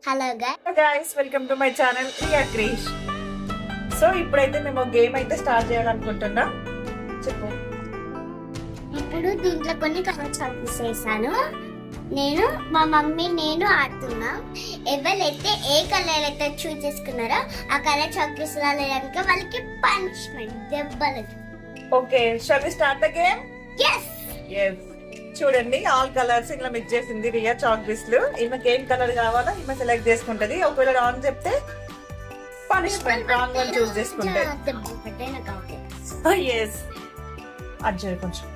Hello guys welcome to my channel Riya Krish. So ఇప్పుడైతే మేము game అయితే స్టార్ట్ చేయాలనుకుంటున్నా. చెప్పు. ఇప్పుడు దీంట్లో కొన్ని కలర్ చాక్లెట్స్ వేసాను. నేను మా మమ్మీ నేను ఆడుతున్నా. ఎవరైతే ఏ కలర్ అయితే చూస్ చేసుకున్నారో ఆ కలర్ చాక్లెట్స్ రాలేదనుకో వాళ్ళకి పనిష్మెంట్ దెబ్బలు. Okay, shall we start the game? yes చూడండి, ఆల్ కలర్స్ ఇలా మిక్స్ చేసింది రియా చాక్లెట్స్. ఈమెకి ఏం కలర్ కావాలో ఈమె సెలెక్ట్ చేసుకుంటది. ఒకవేళ రాంగ్ చెప్తే పనిష్మెంట్, రాంగ్ వన్ చూస్ చేసుకుంటే. ఎస్, అజ్జయ్ కొంచెం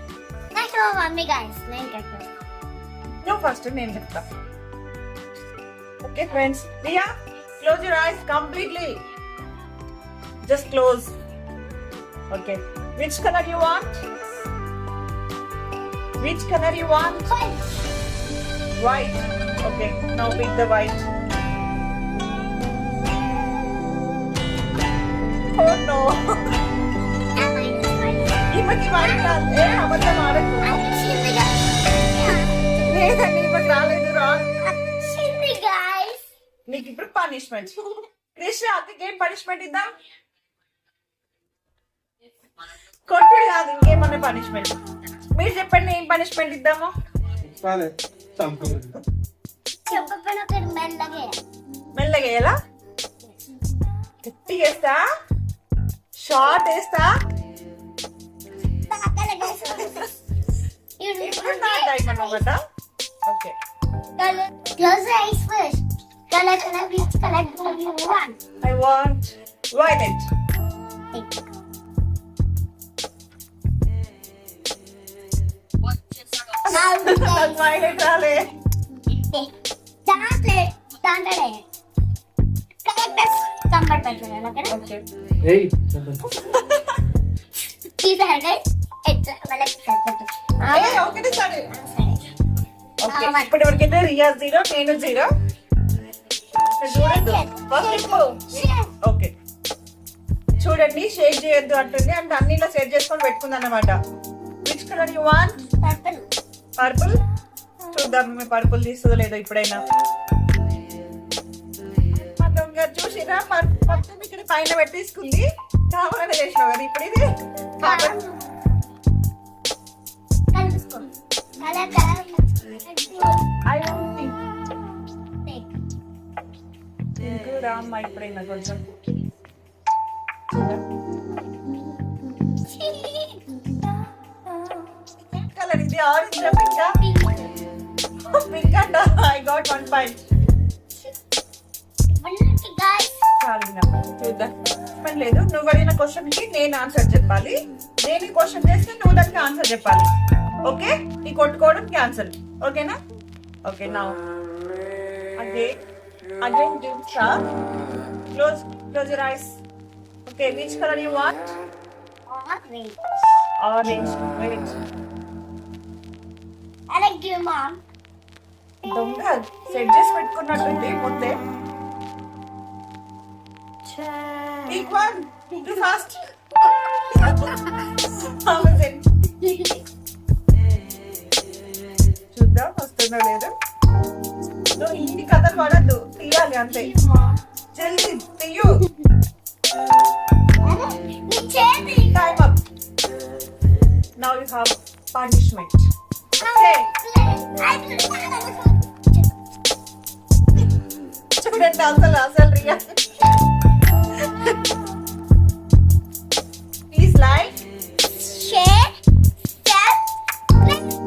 మమ్మీ గైస్ నేను చెప్తాను. నువ్వు ఫస్ట్, నేను చెప్తా. Okay friends, Riya close your eyes completely. Just close. Okay, which color you want? Which color you want? White. Okay, now pick the white. Oh no. ఈమెకి white రాదు. అబద్ధం ఆడకు. లేదండి, ఈమెకి రాలేదు. రాంగ్. నీకు ఇప్పుడు పనిష్మెంట్. కృష్ణ, అక్కకి ఏం పనిష్మెంట్ ఇద్దాం? కొట్టుడు కాదు, ఇంకేమన్నా పనిష్మెంట్. మీరు చెప్పండి, ఏం పనిష్మెంట్ ఇద్దాము? మెల్లగా వేయాలా? గట్టి వేస్తా, షార్ట్ వేస్తా. ఇప్పుడు నా టైం అన్నమాట. Okay, close your eyes first. Color which color do you want? I want violet. నాకు violet రాలే. దాంట్లో కంఫర్ట్ పెట్టుకున్నాను. ఓకే, తీసాడు ఒకటి సరే. ఓకే, ఇప్పటి వరకైతే రియా 0, నేను 0. చూడద్దు ఫస్ట్. ఓకే, చూడండి, షేక్ చేయొద్దు అంటుంది. అంటే అన్ని ఇలా సెట్ చేసుకొని పెట్టుకుంది అన్నమాట. Which colour you want? Purple. చూద్దాం మీ పర్పుల్ తీస్తుందో లేదో ఇప్పుడైనా. చూసిరా, మొత్తం ఇక్కడ పైన పెట్టేసుకుంది. కావాలని చేసినావు కదా ఇప్పుడు ఇది. రామ్మా ఇప్పుడైనా కొంచెం. కలర్ ఇది orange, pink and I got 1 point. చూద్దాం. పని లేదు, నువ్వు అడిగిన క్వశ్చన్ కి నేను ఆన్సర్ చెప్పాలి. నేను ఈ క్వశ్చన్ చేస్తే నువ్వు దానికి ఆన్సర్ చెప్పాలి. ఓకే, ఈ కొట్టుకోవడం క్యాన్సల్. ఓకేనా? Okay, now again do start. Close your eyes. Okay, which color you want? Orange. Wait. I like you, mom. దొంగ సెట్ చేసి పెట్టుకున్నట్టుంది ముందే. Pick one. Too fast. చూద్దాం వస్తుందో లేదో. నువ్వు ఇంటి కథలు పడద్దు, తీయాలి అంతే. జల్దీ తీయు. Time up. Now you have punishment. Okay. చూడండి, అసలు